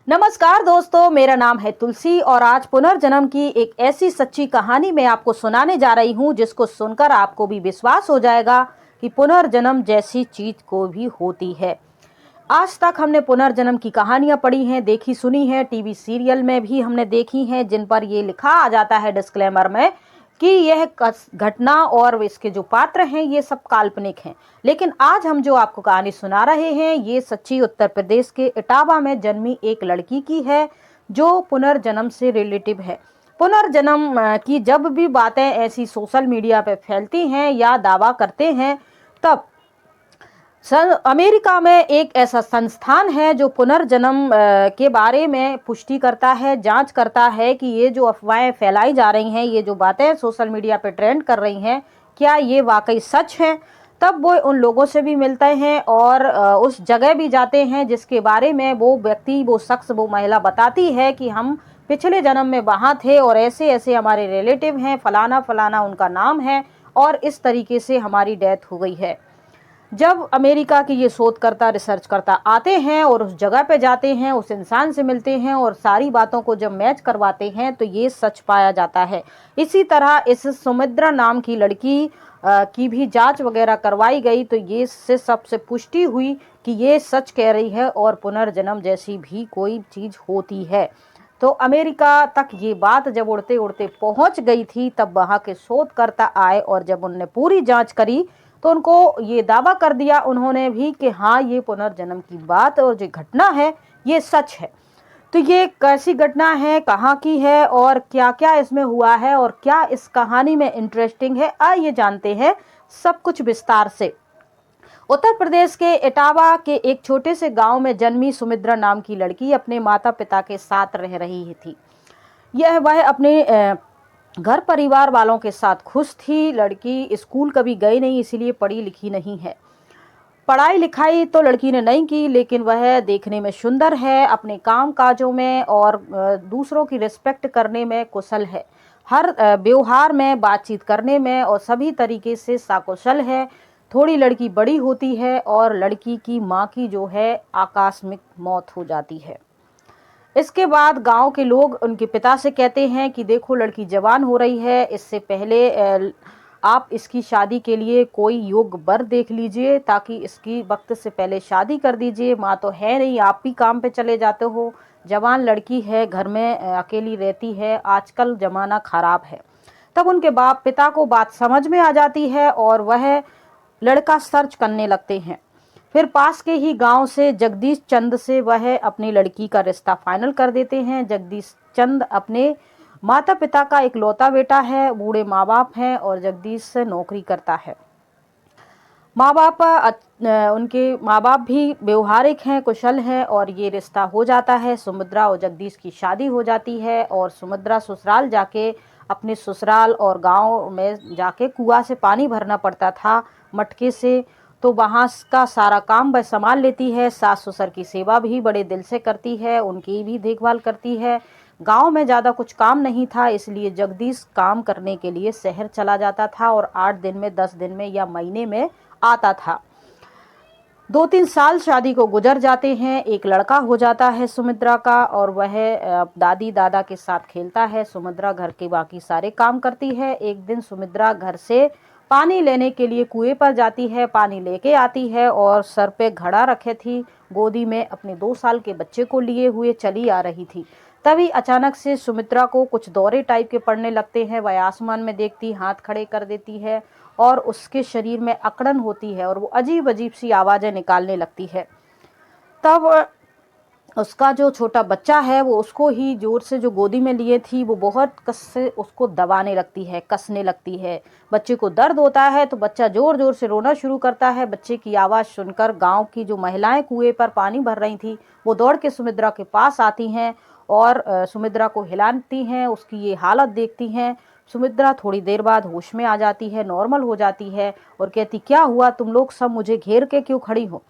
नमस्कार दोस्तों, मेरा नाम है तुलसी और आज पुनर्जन्म की एक ऐसी सच्ची कहानी मैं आपको सुनाने जा रही हूँ जिसको सुनकर आपको भी विश्वास हो जाएगा कि पुनर्जन्म जैसी चीज को भी होती है। आज तक हमने पुनर्जन्म की कहानियां पढ़ी हैं, देखी सुनी है, टीवी सीरियल में भी हमने देखी हैं, जिन पर ये लिखा आ जाता है डिस्क्लेमर में कि यह घटना और इसके जो पात्र हैं ये सब काल्पनिक हैं। लेकिन आज हम जो आपको कहानी सुना रहे हैं ये सच्ची उत्तर प्रदेश के इटावा में जन्मी एक लड़की की है जो पुनर्जन्म से रिलेटिव है। पुनर्जन्म की जब भी बातें ऐसी सोशल मीडिया पे फैलती हैं या दावा करते हैं, तब अमेरिका में एक ऐसा संस्थान है जो पुनर्जन्म के बारे में पुष्टि करता है, जांच करता है कि ये जो अफवाहें फैलाई जा रही हैं, ये जो बातें सोशल मीडिया पे ट्रेंड कर रही हैं, क्या ये वाकई सच है। तब वो उन लोगों से भी मिलते हैं और उस जगह भी जाते हैं जिसके बारे में वो व्यक्ति, वो शख्स, वो महिला बताती है कि हम पिछले जन्म में वहाँ थे और ऐसे ऐसे हमारे रिलेटिव हैं, फलाना फलाना उनका नाम है और इस तरीके से हमारी डेथ हो गई है। जब अमेरिका के ये शोधकर्ता, रिसर्च करता आते हैं और उस जगह पे जाते हैं, उस इंसान से मिलते हैं और सारी बातों को जब मैच करवाते हैं तो ये सच पाया जाता है। इसी तरह इस सुमित्रा नाम की लड़की की भी जांच वगैरह करवाई गई तो ये से सबसे पुष्टि हुई कि ये सच कह रही है और पुनर्जन्म जैसी भी कोई चीज होती है। तो अमेरिका तक ये बात जब उड़ते उड़ते पहुंच गई थी, तब वहां के शोधकर्ता आए और जब उन्होंने पूरी जांच करी तो उनको ये दावा कर दिया उन्होंने भी कि हाँ, ये पुनर्जन्म की बात और जो घटना है ये सच है। तो ये कैसी घटना है, कहाँ की है और क्या क्या इसमें हुआ है और क्या इस कहानी में इंटरेस्टिंग है, आइए जानते हैं सब कुछ विस्तार से। उत्तर प्रदेश के इटावा के एक छोटे से गांव में जन्मी सुमित्रा नाम की लड़की अपने माता पिता के साथ रह रही थी। वह अपने घर परिवार वालों के साथ खुश थी। लड़की स्कूल कभी गई नहीं, इसीलिए पढ़ी लिखी नहीं है। पढ़ाई लिखाई तो लड़की ने नहीं की, लेकिन वह देखने में सुंदर है, अपने काम काजों में और दूसरों की रिस्पेक्ट करने में कुशल है, हर व्यवहार में, बातचीत करने में और सभी तरीके से सकुशल है। थोड़ी लड़की बड़ी होती है और लड़की की माँ की जो है आकस्मिक मौत हो जाती है। इसके बाद गांव के लोग उनके पिता से कहते हैं कि देखो, लड़की जवान हो रही है, इससे पहले आप इसकी शादी के लिए कोई योग्य वर देख लीजिए ताकि इसकी वक्त से पहले शादी कर दीजिए। माँ तो है नहीं, आप भी काम पे चले जाते हो, जवान लड़की है, घर में अकेली रहती है, आजकल जमाना खराब है। तब उनके पिता को बात समझ में आ जाती है और वह लड़का सर्च करने लगते हैं। फिर पास के ही गांव से जगदीश चंद से वह अपनी लड़की का रिश्ता फाइनल कर देते हैं। जगदीश चंद अपने माता पिता का इकलौता बेटा है, बूढ़े माँ बाप हैं और जगदीश से नौकरी करता है। उनके माँ बाप भी व्यवहारिक हैं, कुशल हैं और ये रिश्ता हो जाता है। सुमित्रा और जगदीश की शादी हो जाती है और सुमित्रा ससुराल जाके, अपने ससुराल और गांव में जाके कुआं से पानी भरना पड़ता था मटके से, तो वहाँ का सारा काम वह संभाल लेती है। सास ससुर की सेवा भी बड़े दिल से करती है, उनकी भी देखभाल करती है। गांव में ज़्यादा कुछ काम नहीं था, इसलिए जगदीश काम करने के लिए शहर चला जाता था और 8 दिन में, 10 दिन में या महीने में आता था। 2-3 साल शादी को गुजर जाते हैं। एक लड़का हो जाता है सुमित्रा का और वह दादी दादा के साथ खेलता है। सुमित्रा घर के बाकी सारे काम करती है। एक दिन सुमित्रा घर से पानी लेने के लिए कुएं पर जाती है, पानी लेके आती है और सर पे घड़ा रखे थी, गोदी में अपने 2 साल के बच्चे को लिए हुए चली आ रही थी। तभी अचानक से सुमित्रा को कुछ दौरे टाइप के पड़ने लगते हैं। वह आसमान में देखती, हाथ खड़े कर देती है और उसके शरीर में अकड़न होती है और वो अजीब अजीब सी आवाज़ें निकालने लगती है। तब उसका जो छोटा बच्चा है वो उसको ही जोर से, जो गोदी में लिए थी, वो बहुत कस से उसको दबाने लगती है, कसने लगती है। बच्चे को दर्द होता है तो बच्चा जोर जोर से रोना शुरू करता है। बच्चे की आवाज़ सुनकर गांव की जो महिलाएं कुएं पर पानी भर रही थी वो दौड़ के सुमित्रा के पास आती हैं और सुमित्रा को हिलाती हैं, उसकी ये हालत देखती हैं। सुमित्रा थोड़ी देर बाद होश में आ जाती है, नॉर्मल हो जाती है और कहती, क्या हुआ, तुम लोग सब मुझे घेर के क्यों खड़ी हो।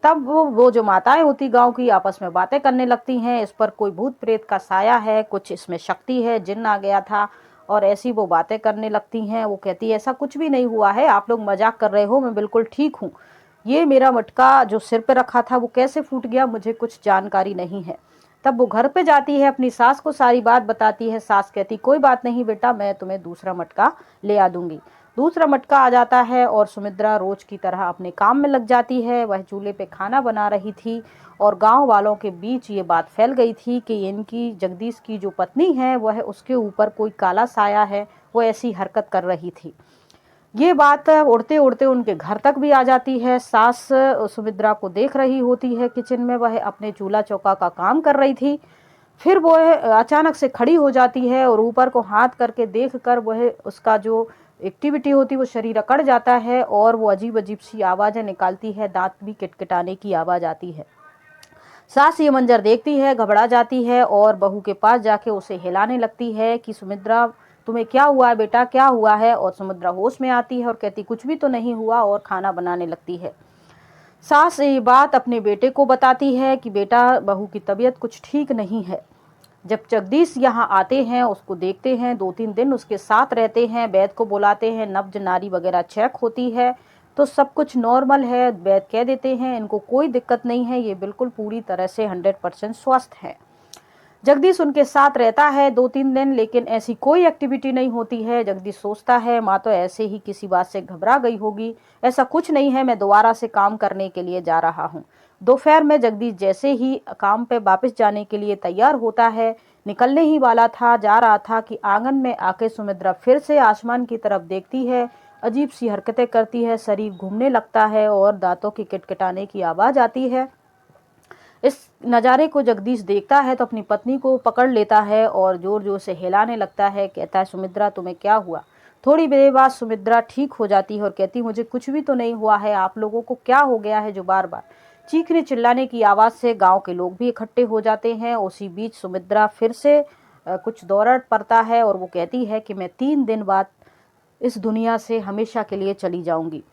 तब वो जो माताएं होती गांव की आपस में बातें करने लगती हैं, इस पर कोई भूत प्रेत का साया है, कुछ इसमें शक्ति है, जिन्न आ गया था और ऐसी वो बातें करने लगती हैं। वो कहती है, ऐसा कुछ भी नहीं हुआ है, आप लोग मजाक कर रहे हो, मैं बिल्कुल ठीक हूँ। ये मेरा मटका जो सिर पे रखा था वो कैसे फूट गया, मुझे कुछ जानकारी नहीं है। तब वो घर पे जाती है, अपनी सास को सारी बात बताती है। सास कहती कोई बात नहीं बेटा, मैं तुम्हें दूसरा मटका ले आ दूंगी। दूसरा मटका आ जाता है और सुमित्रा रोज की तरह अपने काम में लग जाती है। वह चूल्हे पे खाना बना रही थी और गांव वालों के बीच ये बात फैल गई थी कि इनकी जगदीश की जो पत्नी है वह उसके ऊपर कोई काला साया है, वो ऐसी हरकत कर रही थी। ये बात उड़ते उड़ते उनके घर तक भी आ जाती है। सास सुमित्रा को देख रही होती है किचन में, वह अपने चूल्हा चौका का काम कर रही थी। फिर वो अचानक से खड़ी हो जाती है और ऊपर को हाथ करके देख कर वह उसका जो एक्टिविटी होती है वो शरीर अकड़ जाता है और वो अजीब अजीब सी आवाज़ें निकालती है, दांत भी किटकिटाने की आवाज़ आती है। सास ये मंजर देखती है, घबरा जाती है और बहू के पास जाके उसे हिलाने लगती है कि सुमित्रा तुम्हें क्या हुआ है बेटा, क्या हुआ है। और सुमित्रा होश में आती है और कहती कुछ भी तो नहीं हुआ और खाना बनाने लगती है। सास ये बात अपने बेटे को बताती है कि बेटा बहू की तबीयत कुछ ठीक नहीं है। जब जगदीश यहाँ आते हैं, उसको देखते हैं, 2-3 दिन उसके साथ रहते हैं, वैद्य को बुलाते हैं, नब्ज नाड़ी वगैरह चेक होती है तो सब कुछ नॉर्मल है। वैद्य कह देते हैं इनको कोई दिक्कत नहीं है, ये बिल्कुल पूरी तरह से 100% स्वस्थ है। जगदीश उनके साथ रहता है 2-3 दिन, लेकिन ऐसी कोई एक्टिविटी नहीं होती है। जगदीश सोचता है माँ तो ऐसे ही किसी बात से घबरा गई होगी, ऐसा कुछ नहीं है, मैं दोबारा से काम करने के लिए जा रहा हूँ। दोपहर में जगदीश जैसे ही काम पे वापस जाने के लिए तैयार होता है, निकलने ही वाला था, जा रहा था कि आंगन में आके सुमित्रा फिर से आसमान की तरफ देखती है, अजीब सी हरकतें करती है, शरीर घूमने लगता है और दांतों की किटकिटाने की आवाज़ आती है। इस नज़ारे को जगदीश देखता है तो अपनी पत्नी को पकड़ लेता है और जोर जोर से हिलाने लगता है। कहता है सुमित्रा तुम्हें क्या हुआ। थोड़ी देर बाद सुमित्रा ठीक हो जाती है और कहती मुझे कुछ भी तो नहीं हुआ है, आप लोगों को क्या हो गया है जो बार बार। चीखने चिल्लाने की आवाज़ से गांव के लोग भी इकट्ठे हो जाते हैं। उसी बीच सुमित्रा फिर से कुछ दौरा पड़ता है और वो कहती है कि मैं 3 दिन बाद इस दुनिया से हमेशा के लिए चली जाऊंगी।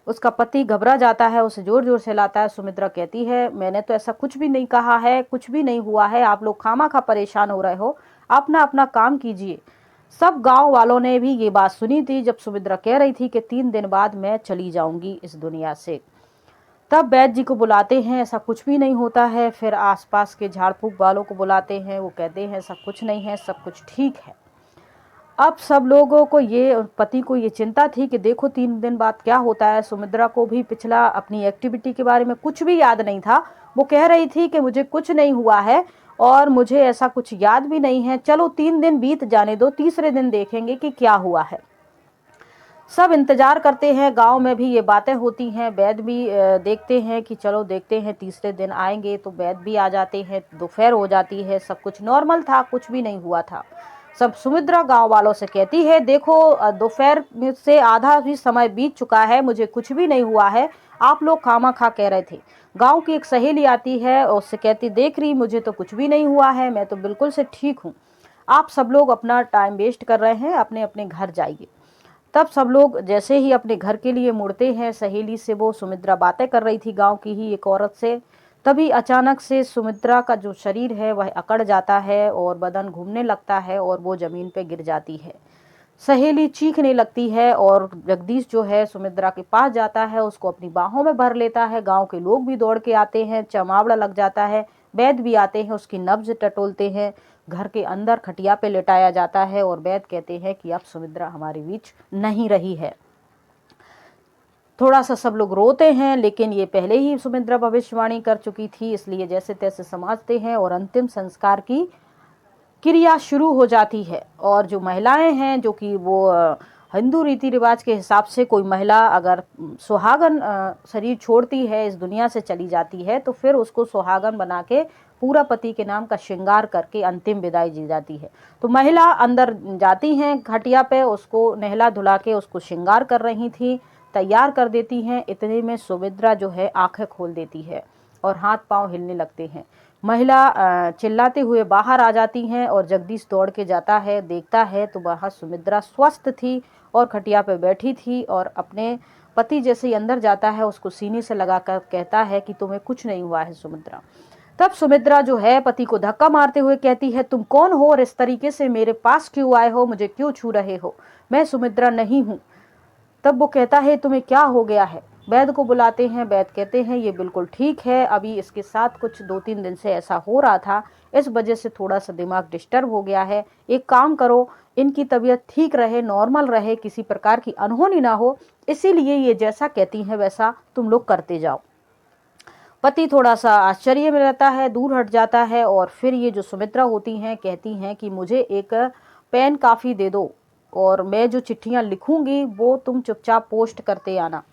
उसका पति घबरा जाता है, उसे जोर जोर से लाता है। सुमित्रा कहती है मैंने तो ऐसा कुछ भी नहीं कहा है, कुछ भी नहीं हुआ है, आप लोग खामखा परेशान हो रहे हो, अपना अपना काम कीजिए। सब गांव वालों ने भी ये बात सुनी थी जब सुमित्रा कह रही थी कि 3 दिन बाद मैं चली जाऊंगी इस दुनिया से। तब वैद्य जी को बुलाते हैं, ऐसा कुछ भी नहीं होता है। फिर आसपास के झाड़ फूक वालों को बुलाते हैं, वो कहते हैं ऐसा कुछ नहीं है, सब कुछ ठीक है। अब सब लोगों को ये पति को ये चिंता थी कि देखो 3 दिन बाद क्या होता है। सुमित्रा को भी पिछला अपनी एक्टिविटी के बारे में कुछ भी याद नहीं था। वो कह रही थी कि मुझे कुछ नहीं हुआ है और मुझे ऐसा कुछ याद भी नहीं है, चलो 3 दिन बीत जाने दो, तीसरे दिन देखेंगे कि क्या हुआ है। सब इंतजार करते हैं, गांव में भी ये बातें होती हैं। वैद्य भी देखते हैं कि चलो देखते हैं तीसरे दिन आएंगे, तो वैद्य भी आ जाते हैं। दोपहर हो जाती है, सब कुछ नॉर्मल था, कुछ भी नहीं हुआ था। सब सुमित्रा गांव वालों से कहती है देखो दोपहर से आधा भी समय बीत चुका है, मुझे कुछ भी नहीं हुआ है, आप लोग खामखा कह रहे थे। गांव की एक सहेली आती है और उससे कहती देख रही मुझे तो कुछ भी नहीं हुआ है, मैं तो बिल्कुल से ठीक हूँ, आप सब लोग अपना टाइम वेस्ट कर रहे हैं, अपने अपने घर जाइए। तब सब लोग जैसे ही अपने घर के लिए मुड़ते हैं, सहेली से वो सुमित्रा बातें कर रही थी गांव की ही एक औरत से, तभी अचानक से सुमित्रा का जो शरीर है वह अकड़ जाता है और बदन घूमने लगता है और वो जमीन पे गिर जाती है। सहेली चीखने लगती है और जगदीश जो है सुमित्रा के पास जाता है, उसको अपनी बाहों में भर लेता है। गांव के लोग भी दौड़ के आते हैं, चमावड़ा लग जाता है, वैद्य भी आते हैं, उसकी नब्ज टटोलते हैं। घर के अंदर खटिया पे लेटाया जाता है और वैद्य कहते हैं कि अब सुमित्रा हमारे बीच नहीं रही है। थोड़ा सा सब लोग रोते हैं, लेकिन ये पहले ही सुमित्रा भविष्यवाणी कर चुकी थी, इसलिए जैसे तैसे समझते हैं और अंतिम संस्कार की क्रिया शुरू हो जाती है। और जो महिलाएं हैं, जो कि वो हिंदू रीति रिवाज के हिसाब से कोई महिला अगर सुहागन शरीर छोड़ती है, इस दुनिया से चली जाती है, तो फिर उसको सुहागन बना के पूरा पति के नाम का श्रृंगार करके अंतिम विदाई दी जाती है। तो महिला अंदर जाती हैं खटिया पे, उसको नहला धुला के उसको श्रृंगार कर रही थी, तैयार कर देती हैं। इतने में सुमित्रा जो है आंखें खोल देती है और हाथ पांव हिलने लगते हैं। महिला चिल्लाते हुए बाहर आ जाती हैं और जगदीश दौड़ के जाता है, देखता है तो वहाँ सुमित्रा स्वस्थ थी और खटिया पे बैठी थी और अपने पति जैसे ही अंदर जाता है उसको सीने से लगाकर कहता है कि तुम्हें कुछ नहीं हुआ है सुमित्रा। तब सुमित्रा जो है पति को धक्का मारते हुए कहती है तुम कौन हो और इस तरीके से मेरे पास क्यों आए हो, मुझे क्यों छू रहे हो, मैं सुमित्रा नहीं हूँ। तब वो कहता है तुम्हें क्या हो गया है। वैद्य को बुलाते हैं। वैद्य कहते हैं ये बिल्कुल ठीक है, अभी इसके साथ कुछ 2-3 दिन से ऐसा हो रहा था, इस वजह से थोड़ा सा दिमाग डिस्टर्ब हो गया है। एक काम करो, इनकी तबीयत ठीक रहे, नॉर्मल रहे, किसी प्रकार की अनहोनी ना हो, इसीलिए ये जैसा कहती हैं वैसा तुम लोग करते जाओ। पति थोड़ा सा आश्चर्य में रहता है, दूर हट जाता है और फिर ये जो सुमित्रा होती हैं कहती हैं कि मुझे एक पेन काफ़ी दे दो और मैं जो चिट्ठियाँ लिखूंगी वो तुम चुपचाप पोस्ट करते आना।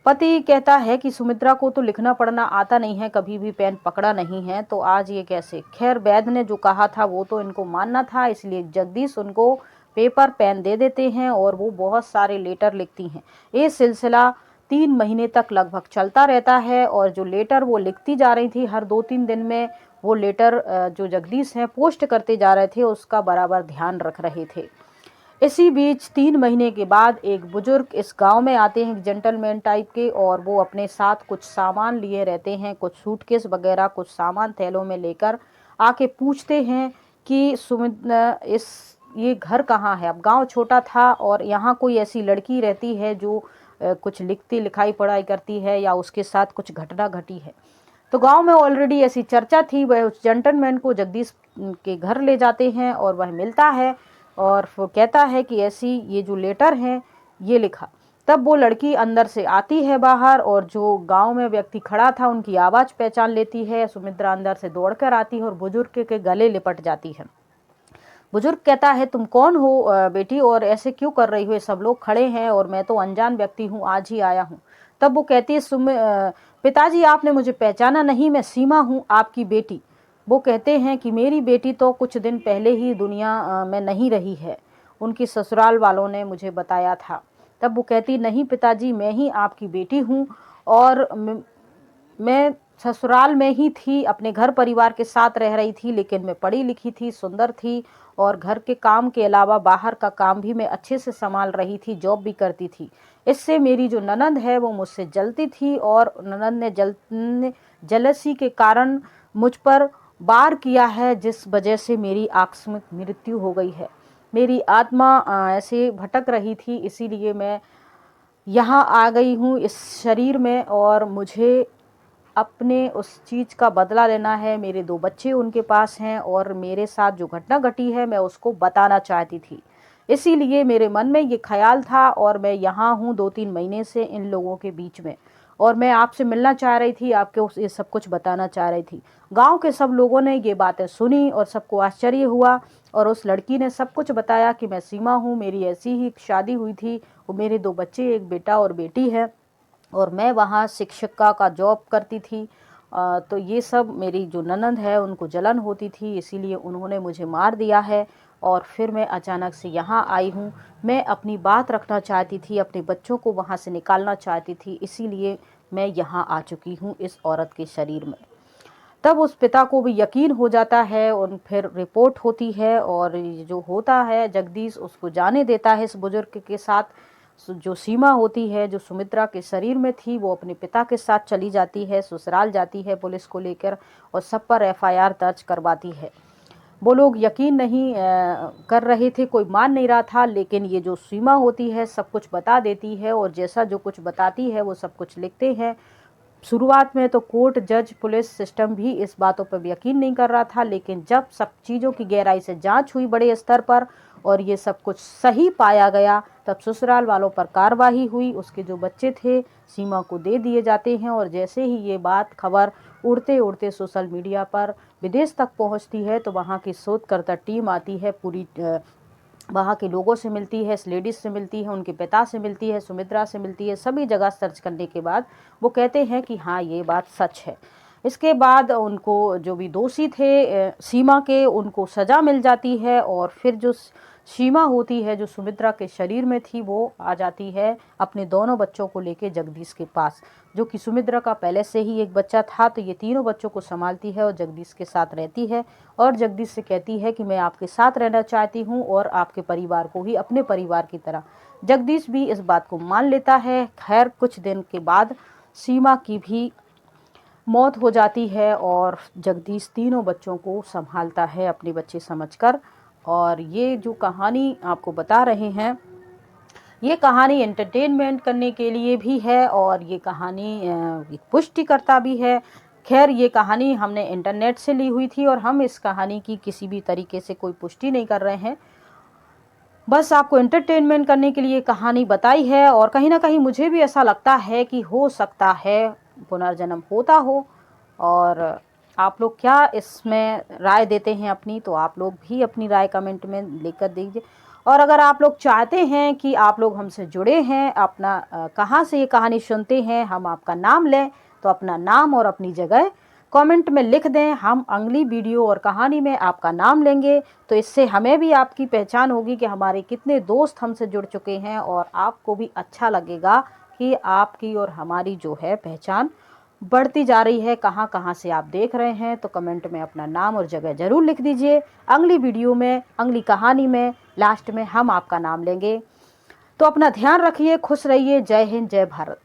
पति कहता है कि सुमित्रा को तो लिखना पढ़ना आता नहीं है, कभी भी पेन पकड़ा नहीं है, तो आज ये कैसे। खैर वैद्य ने जो कहा था वो तो इनको मानना था, इसलिए जगदीश उनको पेपर पेन दे देते हैं और वो बहुत सारे लेटर लिखती हैं। ये सिलसिला 3 महीने तक लगभग चलता रहता है और जो लेटर वो लिखती जा रही थी, हर 2-3 दिन में वो लेटर जो जगदीश हैं पोस्ट करते जा रहे थे, उसका बराबर ध्यान रख रहे थे। इसी बीच 3 महीने के बाद एक बुजुर्ग इस गांव में आते हैं, जेंटलमैन टाइप के, और वो अपने साथ कुछ सामान लिए रहते हैं, कुछ सूटकेस वगैरह, कुछ सामान थैलों में लेकर आके पूछते हैं कि इस ये घर कहाँ है। अब गांव छोटा था और यहाँ कोई ऐसी लड़की रहती है जो कुछ लिखती लिखाई पढ़ाई करती है या उसके साथ कुछ घटना घटी है। तो गांव में ऑलरेडी ऐसी चर्चा थी। वह उस जेंटलमैन को जगदीश के घर ले जाते हैं और वह मिलता है और वो कहता है कि ऐसी ये जो लेटर हैं ये लिखा। तब वो लड़की अंदर से आती है बाहर और जो गांव में व्यक्ति खड़ा था उनकी आवाज़ पहचान लेती है। सुमित्रा अंदर से दौड़कर आती है और बुजुर्ग के गले लिपट जाती है। बुजुर्ग कहता है तुम कौन हो बेटी, और ऐसे क्यों कर रही हो, सब लोग खड़े हैं और मैं तो अनजान व्यक्ति हूँ, आज ही आया हूँ। तब वो कहती है पिताजी आपने मुझे पहचाना नहीं, मैं सीमा हूँ आपकी बेटी। वो कहते हैं कि मेरी बेटी तो कुछ दिन पहले ही दुनिया में नहीं रही है, उनकी ससुराल वालों ने मुझे बताया था। तब वो कहती नहीं पिताजी, मैं ही आपकी बेटी हूँ और मैं ससुराल में ही थी, अपने घर परिवार के साथ रह रही थी, लेकिन मैं पढ़ी लिखी थी, सुंदर थी और घर के काम के अलावा बाहर का काम भी मैं अच्छे से संभाल रही थी, जॉब भी करती थी। इससे मेरी जो ननंद है वो मुझसे जलती थी और ननंद ने जलसी के कारण मुझ पर वार किया है, जिस वजह से मेरी आकस्मिक मृत्यु हो गई है। मेरी आत्मा ऐसे भटक रही थी, इसीलिए मैं यहाँ आ गई हूँ इस शरीर में और मुझे अपने उस चीज़ का बदला लेना है। मेरे 2 बच्चे उनके पास हैं और मेरे साथ जो घटना घटी है मैं उसको बताना चाहती थी, इसीलिए मेरे मन में ये ख्याल था और मैं यहाँ हूँ 2-3 महीने से इन लोगों के बीच में, और मैं आपसे मिलना चाह रही थी, आपके ये सब कुछ बताना चाह रही थी। गांव के सब लोगों ने ये बातें सुनी और सबको आश्चर्य हुआ और उस लड़की ने सब कुछ बताया कि मैं सीमा हूँ, मेरी ऐसी ही शादी हुई थी, वो मेरे 2 बच्चे, एक बेटा और बेटी है और मैं वहाँ शिक्षिका का जॉब करती थी। तो ये सब मेरी जो ननंद है उनको जलन होती थी, इसीलिए उन्होंने मुझे मार दिया है और फिर मैं अचानक से यहाँ आई हूँ। मैं अपनी बात रखना चाहती थी, अपने बच्चों को वहाँ से निकालना चाहती थी, इसीलिए मैं यहाँ आ चुकी हूँ इस औरत के शरीर में। तब उस पिता को भी यकीन हो जाता है, उन फिर रिपोर्ट होती है और जो होता है जगदीश उसको जाने देता है इस बुजुर्ग के साथ। जो सीमा होती है जो सुमित्रा के शरीर में थी वो अपने पिता के साथ चली जाती है, ससुराल जाती है पुलिस को लेकर और सब पर एफआईआर दर्ज करवाती है। वो लोग यकीन नहीं कर रहे थे, कोई मान नहीं रहा था, लेकिन ये जो सीमा होती है सब कुछ बता देती है और जैसा जो कुछ बताती है वो सब कुछ लिखते हैं। शुरुआत में तो कोर्ट, जज, पुलिस सिस्टम भी इस बातों पर यकीन नहीं कर रहा था, लेकिन जब सब चीज़ों की गहराई से जांच हुई बड़े स्तर पर और ये सब कुछ सही पाया गया, तब ससुराल वालों पर कार्रवाई हुई। उसके जो बच्चे थे सीमा को दे दिए जाते हैं और जैसे ही ये बात खबर उड़ते उड़ते सोशल मीडिया पर विदेश तक पहुंचती है तो वहाँ की शोधकर्ता टीम आती है, पूरी वहाँ के लोगों से मिलती है, इस लेडीज़ से मिलती है, उनके पिता से मिलती है, सुमित्रा से मिलती है, सभी जगह सर्च करने के बाद वो कहते हैं कि हाँ ये बात सच है। इसके बाद उनको जो भी दोषी थे सीमा के, उनको सज़ा मिल जाती है और फिर जो सीमा होती है जो सुमित्रा के शरीर में थी वो आ जाती है अपने दोनों बच्चों को लेके जगदीश के पास। जो कि सुमित्रा का पहले से ही एक बच्चा था, तो ये तीनों बच्चों को संभालती है और जगदीश के साथ रहती है और जगदीश से कहती है कि मैं आपके साथ रहना चाहती हूँ और आपके परिवार को ही अपने परिवार की तरह। जगदीश भी इस बात को मान लेता है। खैर कुछ दिन के बाद सीमा की भी मौत हो जाती है और जगदीश तीनों बच्चों को संभालता है अपने बच्चे समझकर। और ये जो कहानी आपको बता रहे हैं ये कहानी एंटरटेनमेंट करने के लिए भी है और ये कहानी पुष्टिकर्ता भी है। खैर, ये कहानी हमने इंटरनेट से ली हुई थी और हम इस कहानी की किसी भी तरीके से कोई पुष्टि नहीं कर रहे हैं, बस आपको एंटरटेनमेंट करने के लिए कहानी बताई है। और कहीं ना कहीं मुझे भी ऐसा लगता है कि हो सकता है पुनर्जन्म होता हो। और आप लोग क्या इसमें राय देते हैं अपनी, तो आप लोग भी अपनी राय कमेंट में लेकर दीजिए। और अगर आप लोग चाहते हैं कि आप लोग हमसे जुड़े हैं, अपना कहाँ से ये कहानी सुनते हैं, हम आपका नाम लें, तो अपना नाम और अपनी जगह कमेंट में लिख दें। हम अगली वीडियो और कहानी में आपका नाम लेंगे, तो इससे हमें भी आपकी पहचान होगी कि हमारे कितने दोस्त हमसे जुड़ चुके हैं, और आपको भी अच्छा लगेगा कि आपकी और हमारी जो है पहचान बढ़ती जा रही है। कहाँ कहाँ से आप देख रहे हैं, तो कमेंट में अपना नाम और जगह ज़रूर लिख दीजिए। अगली वीडियो में, अगली कहानी में, लास्ट में हम आपका नाम लेंगे। तो अपना ध्यान रखिए, खुश रहिए। जय हिंद, जय भारत।